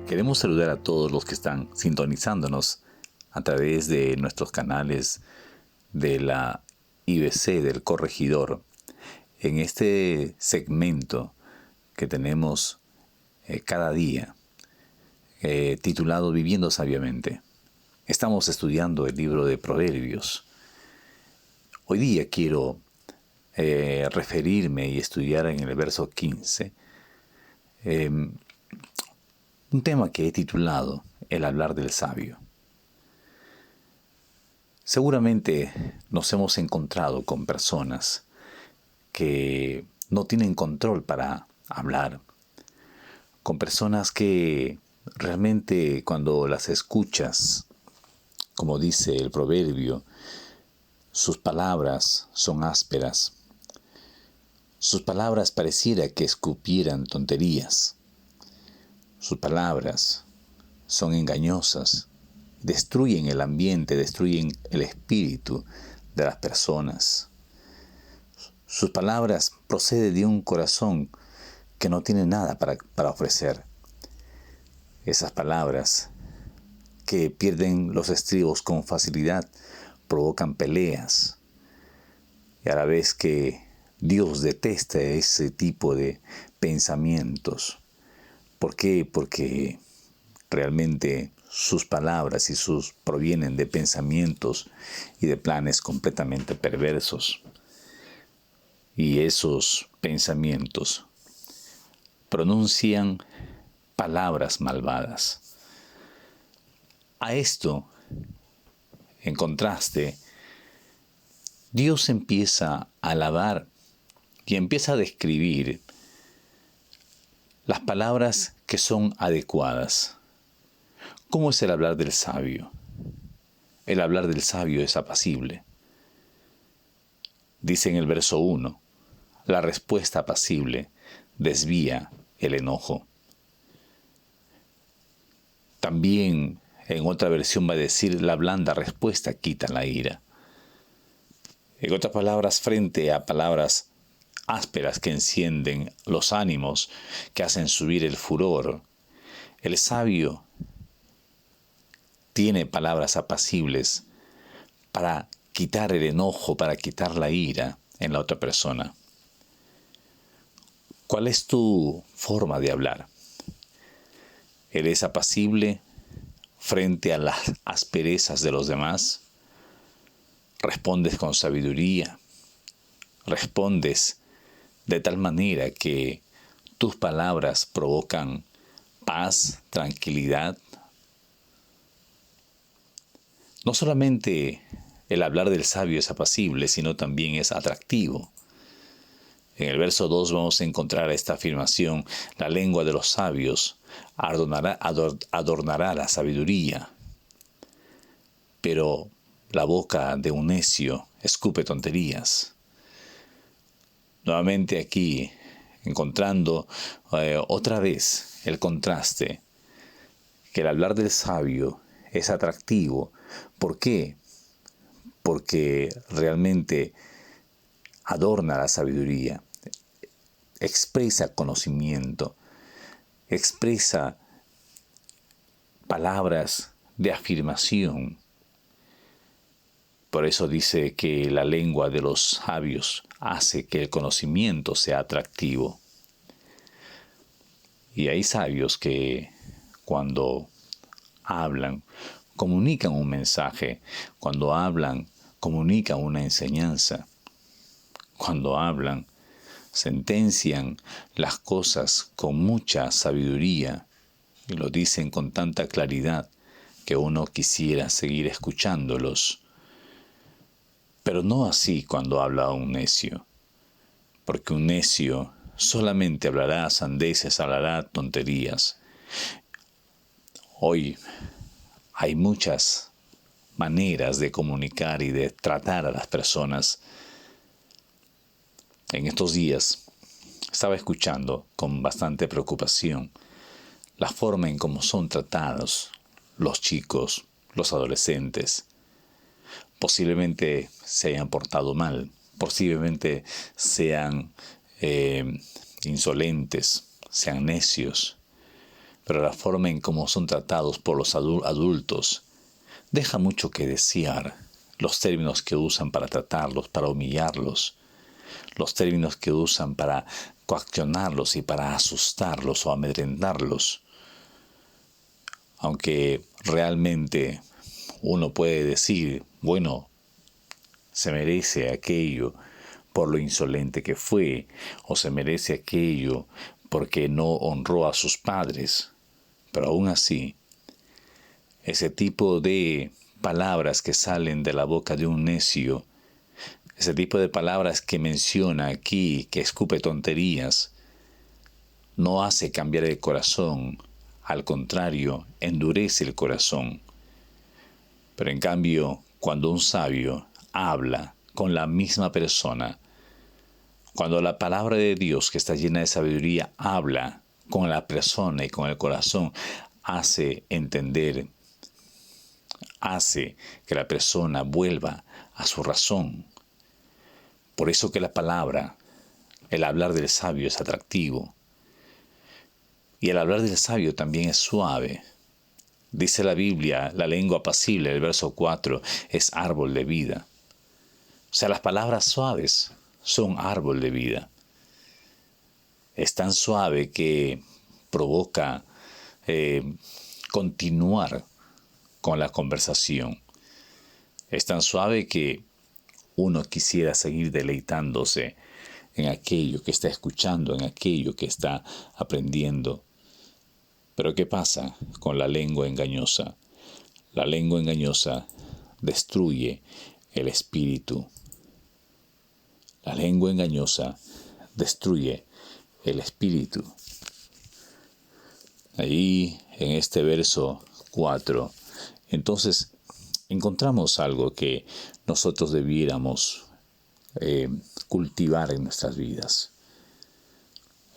Queremos saludar a todos los que están sintonizándonos a través de nuestros canales de la IBC del Corregidor en este segmento que tenemos cada día titulado Viviendo Sabiamente. Estamos estudiando el libro de Proverbios. Hoy día quiero referirme y estudiar en el verso 15 un tema que he titulado El hablar del sabio. Seguramente nos hemos encontrado con personas que no tienen control para hablar, con personas que realmente cuando las escuchas, como dice el proverbio, sus palabras son ásperas. Sus palabras pareciera que escupieran tonterías. Sus palabras son engañosas, destruyen el ambiente, destruyen el espíritu de las personas. Sus palabras proceden de un corazón que no tiene nada para ofrecer. Esas palabras que pierden los estribos con facilidad provocan peleas. Y a la vez que Dios detesta ese tipo de pensamientos. ¿Por qué? Porque realmente sus palabras provienen de pensamientos y de planes completamente perversos. Y esos pensamientos pronuncian palabras malvadas. A esto, en contraste, Dios empieza a alabar y empieza a describir las palabras que son adecuadas. ¿Cómo es el hablar del sabio? El hablar del sabio es apacible. Dice en el verso 1, la respuesta apacible desvía el enojo. También en otra versión va a decir, la blanda respuesta quita la ira. En otras palabras, frente a palabras ásperas que encienden los ánimos, que hacen subir el furor, el sabio tiene palabras apacibles para quitar el enojo, para quitar la ira en la otra persona. ¿Cuál es tu forma de hablar? ¿Eres apacible frente a las asperezas de los demás? ¿Respondes con sabiduría? ¿Respondes de tal manera que tus palabras provocan paz, tranquilidad? No solamente el hablar del sabio es apacible, sino también es atractivo. En el verso 2 vamos a encontrar esta afirmación, la lengua de los sabios adornará la sabiduría, pero la boca de un necio escupe tonterías. Nuevamente aquí, encontrando otra vez el contraste, que el hablar del sabio es atractivo. ¿Por qué? Porque realmente adorna la sabiduría, expresa conocimiento, expresa palabras de afirmación. Por eso dice que la lengua de los sabios hace que el conocimiento sea atractivo. Y hay sabios que cuando hablan, comunican un mensaje. Cuando hablan, comunican una enseñanza. Cuando hablan, sentencian las cosas con mucha sabiduría y lo dicen con tanta claridad que uno quisiera seguir escuchándolos. Pero no así cuando habla un necio, porque un necio solamente hablará sandeces, hablará tonterías. Hoy hay muchas maneras de comunicar y de tratar a las personas. En estos días estaba escuchando con bastante preocupación la forma en cómo son tratados los chicos, los adolescentes. Posiblemente se hayan portado mal, posiblemente sean insolentes, sean necios, pero la forma en cómo son tratados por los adultos deja mucho que desear. Los términos que usan para tratarlos, para humillarlos, los términos que usan para coaccionarlos y para asustarlos o amedrentarlos. Aunque realmente uno puede decir, bueno, se merece aquello por lo insolente que fue, o se merece aquello porque no honró a sus padres. Pero aún así, ese tipo de palabras que salen de la boca de un necio, ese tipo de palabras que menciona aquí, que escupe tonterías, no hace cambiar el corazón, al contrario, endurece el corazón. Pero en cambio, cuando un sabio habla con la misma persona, cuando la palabra de Dios, que está llena de sabiduría, habla con la persona y con el corazón, hace entender, hace que la persona vuelva a su razón. Por eso que la palabra, el hablar del sabio es atractivo. Y el hablar del sabio también es suave. Dice la Biblia, la lengua apacible, el verso 4, es árbol de vida. O sea, las palabras suaves son árbol de vida. Es tan suave que provoca continuar con la conversación. Es tan suave que uno quisiera seguir deleitándose en aquello que está escuchando, en aquello que está aprendiendo. Pero ¿qué pasa con la lengua engañosa? La lengua engañosa destruye el espíritu. La lengua engañosa destruye el espíritu. Ahí en este verso 4, entonces encontramos algo que nosotros debiéramos cultivar en nuestras vidas.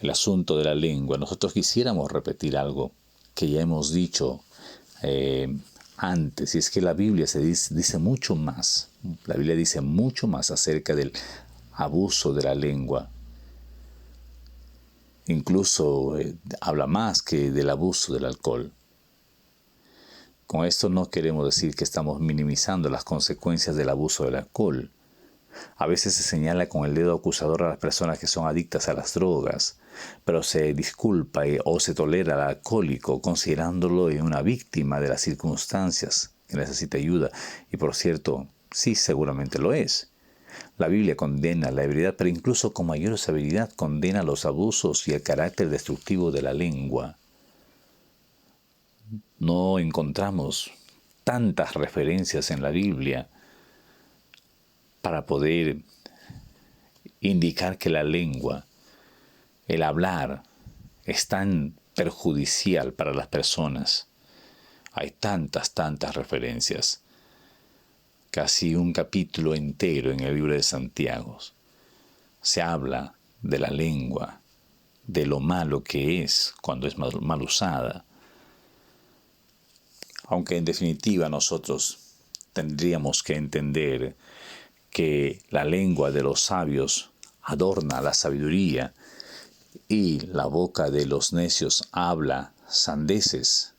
El asunto de la lengua. Nosotros quisiéramos repetir algo que ya hemos dicho antes, y es que la Biblia dice mucho más. La Biblia dice mucho más acerca del abuso de la lengua. Incluso habla más que del abuso del alcohol. Con esto no queremos decir que estamos minimizando las consecuencias del abuso del alcohol. A veces se señala con el dedo acusador a las personas que son adictas a las drogas, pero se disculpa o se tolera al alcohólico considerándolo una víctima de las circunstancias que necesita ayuda. Y por cierto, sí, seguramente lo es. La Biblia condena la ebriedad, pero incluso con mayor severidad condena los abusos y el carácter destructivo de la lengua. No encontramos tantas referencias en la Biblia para poder indicar que la lengua, el hablar, es tan perjudicial para las personas. Hay tantas referencias. Casi un capítulo entero en el libro de Santiago se habla de la lengua, de lo malo que es cuando es mal usada. Aunque en definitiva nosotros tendríamos que entender que la lengua de los sabios adorna la sabiduría y la boca de los necios habla sandeces.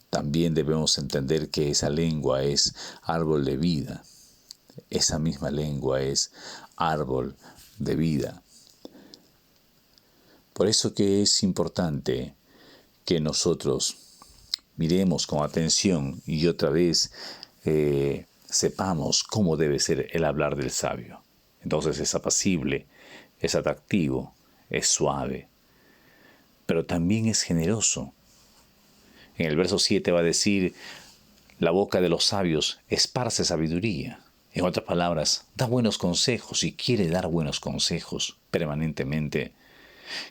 También debemos entender que esa lengua es árbol de vida. Esa misma lengua es árbol de vida. Por eso que es importante que nosotros miremos con atención y otra vez sepamos cómo debe ser el hablar del sabio. Entonces es apacible, es atractivo, es suave, pero también es generoso. En el verso 7 va a decir, la boca de los sabios esparce sabiduría. En otras palabras, da buenos consejos y quiere dar buenos consejos permanentemente.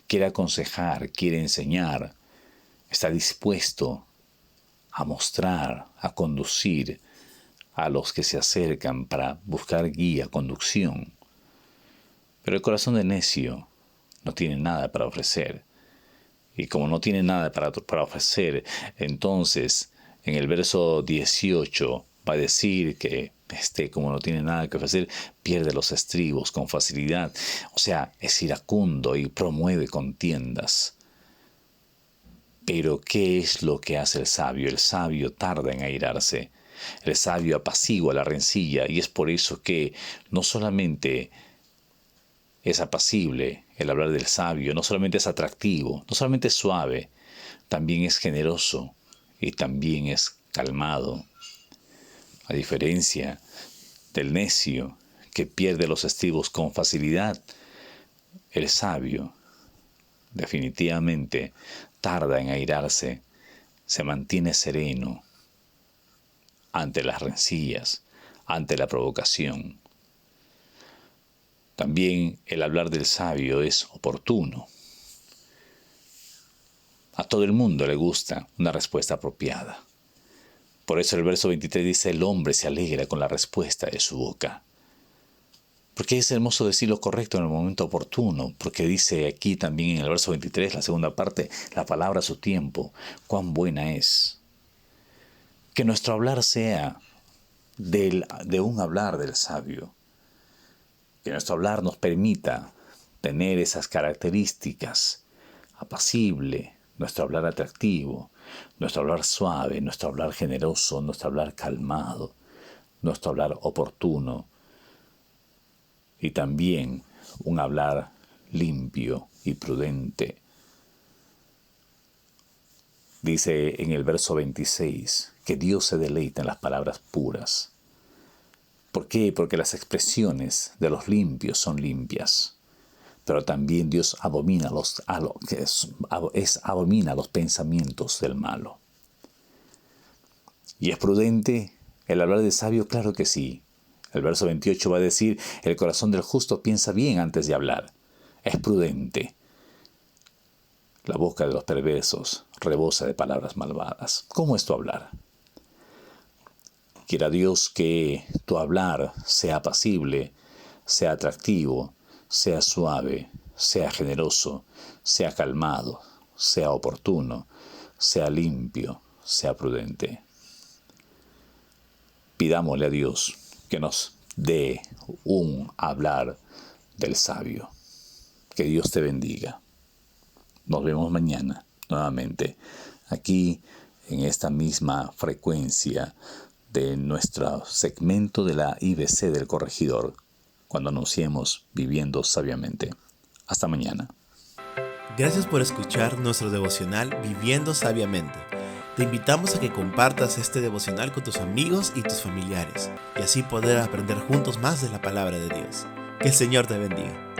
Quiere aconsejar, quiere enseñar, está dispuesto a mostrar, a conducir a los que se acercan para buscar guía, conducción. Pero el corazón de necio no tiene nada para ofrecer. Y como no tiene nada para ofrecer, entonces en el verso 18 va a decir que como no tiene nada que ofrecer, pierde los estribos con facilidad. O sea, es iracundo y promueve contiendas. Pero ¿qué es lo que hace el sabio? El sabio tarda en airarse. El sabio apacigua la rencilla y es por eso que no solamente es apacible el hablar del sabio, no solamente es atractivo, no solamente es suave, también es generoso y también es calmado. A diferencia del necio que pierde los estribos con facilidad, el sabio definitivamente tarda en airarse, se mantiene sereno ante las rencillas, ante la provocación. También el hablar del sabio es oportuno. A todo el mundo le gusta una respuesta apropiada. Por eso el verso 23 dice, el hombre se alegra con la respuesta de su boca. Porque es hermoso decir lo correcto en el momento oportuno, porque dice aquí también en el verso 23, la segunda parte, la palabra a su tiempo, cuán buena es. Que nuestro hablar sea de un hablar del sabio. Que nuestro hablar nos permita tener esas características, apacible, nuestro hablar atractivo, nuestro hablar suave, nuestro hablar generoso, nuestro hablar calmado, nuestro hablar oportuno y también un hablar limpio y prudente. Dice en el verso 26 que Dios se deleita en las palabras puras. ¿Por qué? Porque las expresiones de los limpios son limpias. Pero también Dios abomina los pensamientos del malo. ¿Y es prudente el hablar de sabio? Claro que sí. El verso 28 va a decir, el corazón del justo piensa bien antes de hablar. Es prudente. La boca de los perversos rebosa de palabras malvadas. ¿Cómo es tu hablar? Quiera Dios que tu hablar sea apacible, sea atractivo, sea suave, sea generoso, sea calmado, sea oportuno, sea limpio, sea prudente. Pidámosle a Dios que nos dé un hablar del sabio. Que Dios te bendiga. Nos vemos mañana nuevamente aquí en esta misma frecuencia de nuestro segmento de la IBC del Corregidor, cuando anunciemos Viviendo Sabiamente. Hasta mañana. Gracias por escuchar nuestro devocional Viviendo Sabiamente. Te invitamos a que compartas este devocional con tus amigos y tus familiares, y así poder aprender juntos más de la palabra de Dios. Que el Señor te bendiga.